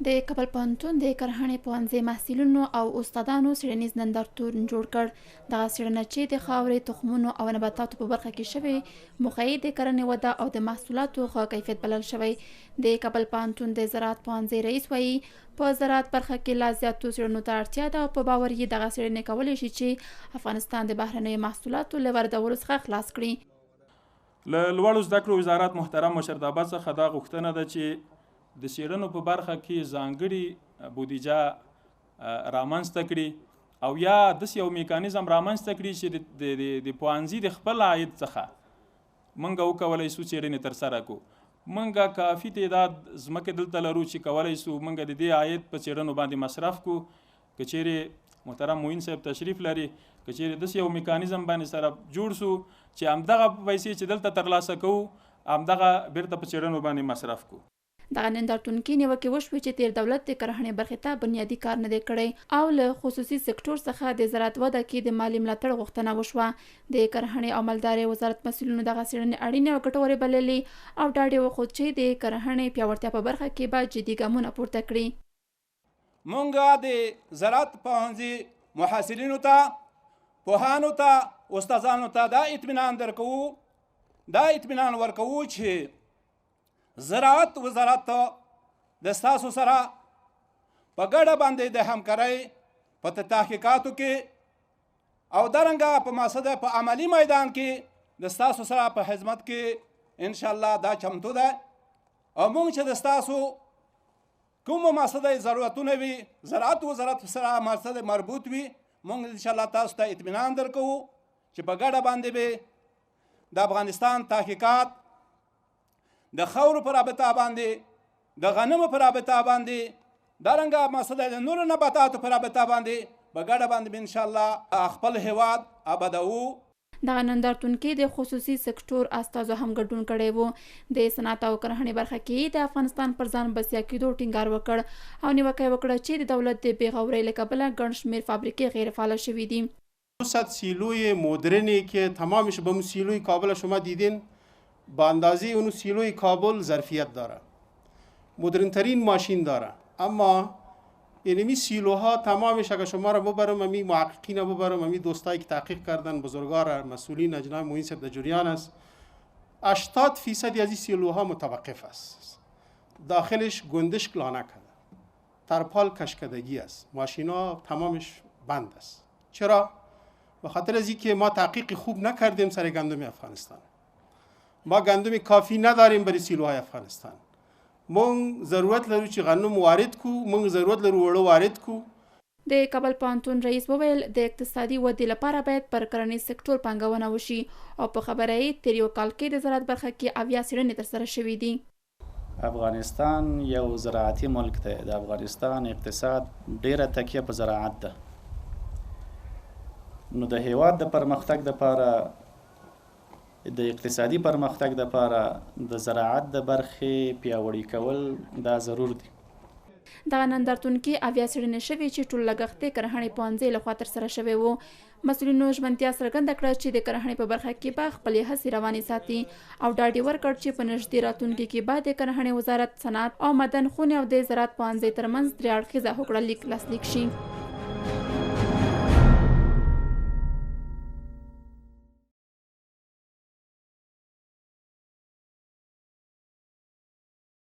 د کابل پوهنتون د کرهڼې پوهنځي محصلینو او استادانو څیړنیز نندارتون جوړ کړ. دغه څیړنه چې د خاورې، تخمونو او نباتاتو په برخه کې شوې، موخه یې د کرنې وده او د محصولاتو ښه کیفیت بلل شوی. د کابل پوهنتون د زراعت پوهنځي رئیس وایي په زراعت برخه کې لا زیاتو څیړنو ته اړتیا ده او په باور یې دغه څیړنې کولی شي چې افغانستان د بهرنیو محصولاتو له واردولو څخه خلاص کړي. له لوړو زده کړو وزارت محترم مشرتابه څخه دا غوښتنه ده چې د څیړنو په برخه کې ځانګړې بودیجه رامنځته کړي او یا داسې یو میکانیزم رامنځته کړي چې د پوهنځي د خپل عاید څخه موږ وکولی سو څیړنې ترسره کړو. موږ کافي تعداد ځمکې دلته لرو چې کولی سو موږ د دې عاید په څیړنو باندې مصرف کړو. که چیرې محترم معین صاحب تشریف لري، که چیرې داسې یو میکانیزم باندې سره جوړ سو چې همدغه پیسې چې دلته ترلاسه کوو همدغه بیرته په څیړنو باندې مصرف کړو. دغه نندارتون کې نیوکې وشوې چې تیر دولت د کرهڼې برخې ته بنیادي کار نه دی کړی او له خصوصي سکتور څخه د زراعت وده کې د مالي ملاتړ غوښتنه وشوه. د کرهڼې او مالدارۍ وزارت مسؤلینو دغه څیړنې اړینې او ګټورې بللې او ډاډ یې وښود چې د کرهڼې پیاوړتیا په برخه کې به جدي ګامونه پورته کړي. مونږ د زراعت پوهنځي محصلینو ته، پوهانو ته، استادانو ته دا اطمینان ورکوو چې زراعت وزارت د ستاسو سره په ګډه باندې د همکارۍ په تحقیقاتو کې او دارنګه په مقصد په عملی میدان کې د ستاسو سره په خدمت کې انشاءالله دا چمتو ده او موږ چې د ستاسو کوم مقصد ضرورتونه وي زراعت وزارت سره مقصد مربوط وي، موږ انشاءالله تاسو ته اطمینان درکوو چې په ګډه باندې به د افغانستان تحقیقات د خاورو په رابطه باندې، د غنمو په رابطه باندې، دارنګه مثلا د نورو نباتاتو په رابطه باندې په ګډه باندې انشاءالله خپل هیواد آبادوو. دغه نندارتون کې د خصوصي سکتور استازو هم ګډون کړی و. د صنعت او کرهڼې برخه کې د افغانستان پر ځان بسیا کېدو ټینګار وکړ او نیوکه وکړه چې د دولت د بېغورۍ له کبله ګڼ شمېر فابریکې غیر فعال شوي دي. سیلوی مدرنی که تمامش به اون سیلوی کابل شما دیدین با اندازه اون سیلوی کابل ظرفیت داره، مدرن ترین ماشین داره، اما اینمی سیلوها تمامش اگر شما را ببرم امی محققین ببرم امی دوستایی که تحقیق کردن بزرگوار مسئولین جناب معین صاحب در جریان است 80% از این سیلوها متوقف است، داخلش گندش لانه کرده، ترپال کشکدگی است، ماشینا تمامش بند است. چرا؟ به خاطر از اینکه ما تحقیق خوب نکردیم سر گندم افغانستان، ما گندم کافی نداریم برای سیلوهای افغانستان. مونږ ضرورت لرو چې غنم وارد کو، مونږ ضرورت لرو وړو وارد کو. د کابل پوهنتون رئیس وویل د اقتصادي ودې لپاره باید پر کرنیز سکتور پانګونه وشي او په خبره یې تیر یو کال کې د زراعت برخه کې 80 څیړنې ترسره شوي دي. افغانستان یو زراعتي ملک دی. د افغانستان اقتصاد ډیره تکیه په زراعت ده. نو د هیواد د پرمختګ لپاره، د اقتصادي پرمختګ لپاره د زراعت د برخې پیاوړي کول دا ضرور دي. دغه نندارتون کې 80 څیړنې شوې چې ټول لګښت یې کرهڼې پوهنځي لخوا ترسره شوی و. مسؤلینو ژمنتیا څرګنده کړه چې د کرهڼې په برخه کې به خپلې هڅې روانې ساتي او ډاډ یې ورکړ چې په نږدې راتلونکي کې به د کرهڼې وزارت، صنعت او معدن خونې او د زراعت پوهنځي ترمنځ 3 اړخیزه هوکړه لیک لاسلیک شي.